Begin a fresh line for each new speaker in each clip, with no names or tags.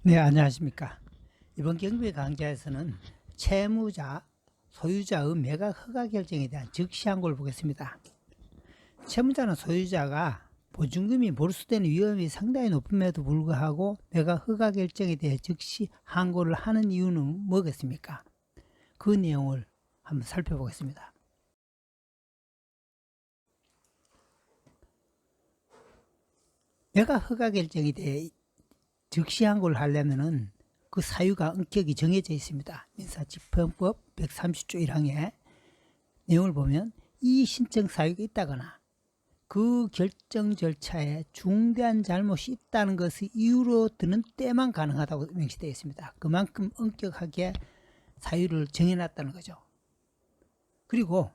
네, 안녕하십니까. 이번 경매 강좌에서는 채무자, 소유자의 매각 허가 결정에 대한 즉시 항고를 보겠습니다. 채무자는 소유자가 보증금이 몰수되는 위험이 상당히 높음에도 불구하고 매각 허가 결정에 대해 즉시 항고를 하는 이유는 뭐겠습니까? 그 내용을 한번 살펴보겠습니다. 매각 허가 결정에 대해 즉시 항고를 하려면은 그 사유가 엄격히 정해져 있습니다. 민사집행법 130조 1항에 내용을 보면 이 신청 사유가 있다거나 그 결정 절차에 중대한 잘못이 있다는 것을 이유로 드는 때만 가능하다고 명시되어 있습니다. 그만큼 엄격하게 사유를 정해놨다는 거죠. 그리고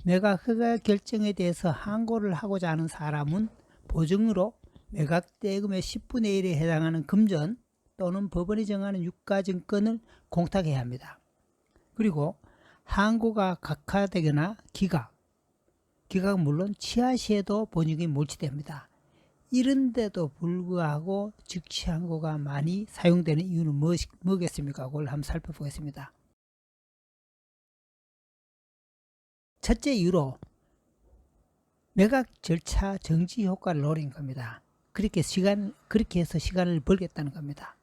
매각 허가 결정에 대해서 항고를 하고자 하는 사람은 보증으로 매각 대금의 10분의 1에 해당하는 금전 또는 법원이 정하는 유가증권을 공탁해야 합니다. 그리고 항고가 각하되거나 기각은 물론 취하 시에도 본익이 몰치됩니다. 이런데도 불구하고 즉시 항고가 많이 사용되는 이유는 뭐겠습니까? 그걸 한번 살펴보겠습니다. 첫째 이유로 매각 절차 정지 효과를 노린 겁니다. 그렇게 해서 시간을 벌겠다는 겁니다.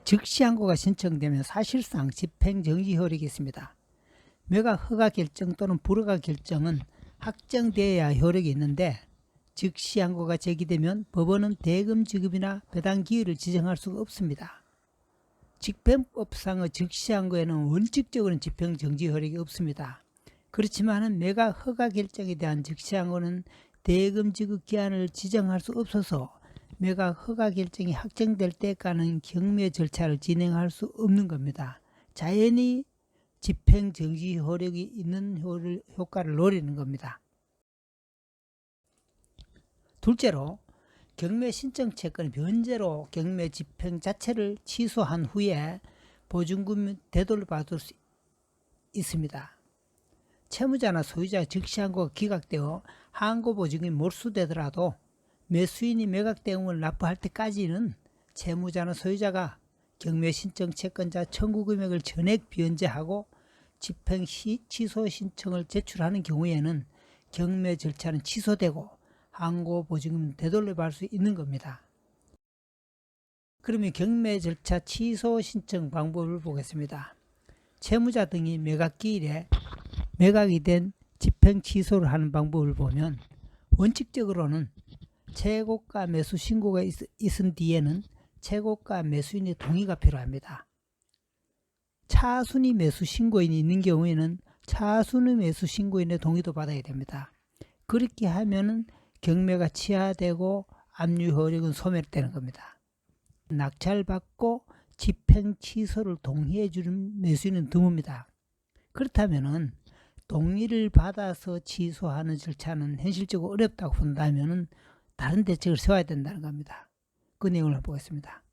즉시 항고가 신청되면 사실상 집행 정지 효력이 있습니다. 매각 허가 결정 또는 불허가 결정은 확정되어야 효력이 있는데 즉시 항고가 제기되면 법원은 대금 지급이나 배당 기일을 지정할 수가 없습니다. 집행법상의 즉시 항고에는 원칙적으로는 집행 정지 효력이 없습니다. 그렇지만 매각 허가 결정에 대한 즉시 항고는 대금 지급 기한을 지정할 수 없어서 매각 허가 결정이 확정될 때까지는 경매 절차를 진행할 수 없는 겁니다. 자연히 집행 정지 효력이 있는 효과를 노리는 겁니다. 둘째로 경매 신청 채권의 변제로 경매 집행 자체를 취소한 후에 보증금 되돌려받을 수 있습니다. 채무자나 소유자가 즉시 항고가 기각되어 항고 보증금이 몰수되더라도 매수인이 매각 대금을 납부할 때까지는 채무자나 소유자가 경매 신청 채권자 청구 금액을 전액 변제하고 집행 취소 신청을 제출하는 경우에는 경매 절차는 취소되고 항고 보증금은 되돌려받을 수 있는 겁니다. 그러면 경매 절차 취소 신청 방법을 보겠습니다. 채무자 등이 매각 기일에 매각이 된 집행 취소를 하는 방법을 보면 원칙적으로는 최고가 매수 신고가 있은 뒤에는 최고가 매수인의 동의가 필요합니다. 차순위 매수 신고인이 있는 경우에는 차순위 매수 신고인의 동의도 받아야 됩니다. 그렇게 하면은 경매가 취하되고 압류 효력은 소멸되는 겁니다. 낙찰받고 집행 취소를 동의해 주는 매수인은 드뭅니다. 그렇다면은 동의를 받아서 취소하는 절차는 현실적으로 어렵다고 본다면은 다른 대책을 세워야 된다는 겁니다. 그 내용을 보겠습니다.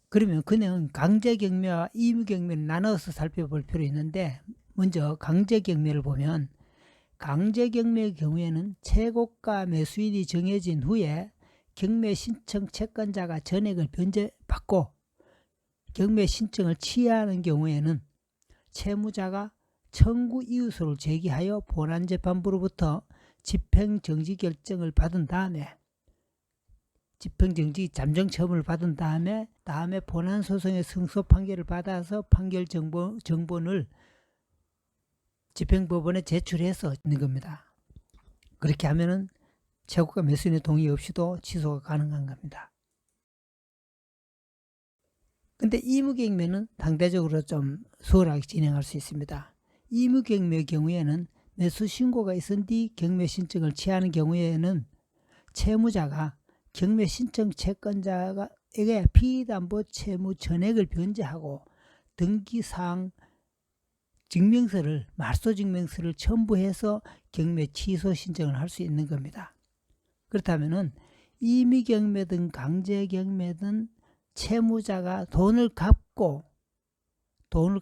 그러면 그 내용은 강제경매와 임의경매를 나눠서 살펴볼 필요 있는데 먼저 강제경매를 보면 강제경매의 경우에는 최고가 매수인이 정해진 후에 경매 신청 채권자가 전액을 변제받고 경매 신청을 취하하는 경우에는 채무자가 청구 이유서를 제기하여 본안재판부로부터 집행정지 결정을 받은 다음에 집행정지 잠정처분을 받은 다음에 본안소송의 승소 판결을 받아서 판결 정본을 집행법원에 제출해서 있는 겁니다. 그렇게 하면은 최고가 매수인의 동의 없이도 취소가 가능한 겁니다. 근데 임의경매는 상대적으로 좀 수월하게 진행할 수 있습니다. 임의경매의 경우에는 매수 신고가 있은 뒤 경매 신청을 취하는 경우에는 채무자가 경매 신청 채권자에게 피담보 채무 전액을 변제하고 등기사항 증명서를 말소 증명서를 첨부해서 경매 취소 신청을 할 수 있는 겁니다. 그렇다면은 임의경매든 강제경매든 채무자가 돈을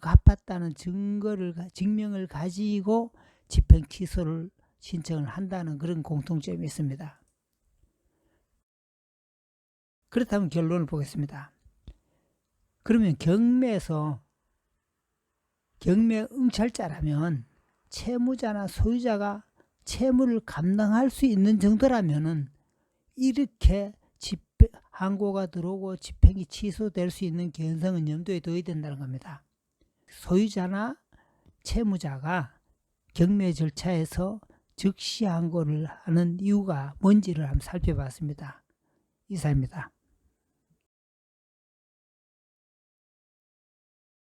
갚았다는 증명을 가지고 집행 취소를 신청을 한다는 그런 공통점이 있습니다. 그렇다면 결론을 보겠습니다. 그러면 경매에서 경매 응찰자라면 채무자나 소유자가 채무를 감당할 수 있는 정도라면은 이렇게 항고가 들어오고 집행이 취소될 수 있는 개연성은 염두에 둬야 된다는 겁니다. 소유자나 채무자가 경매 절차에서 즉시 항고를 하는 이유가 뭔지를 한번 살펴봤습니다. 이상입니다.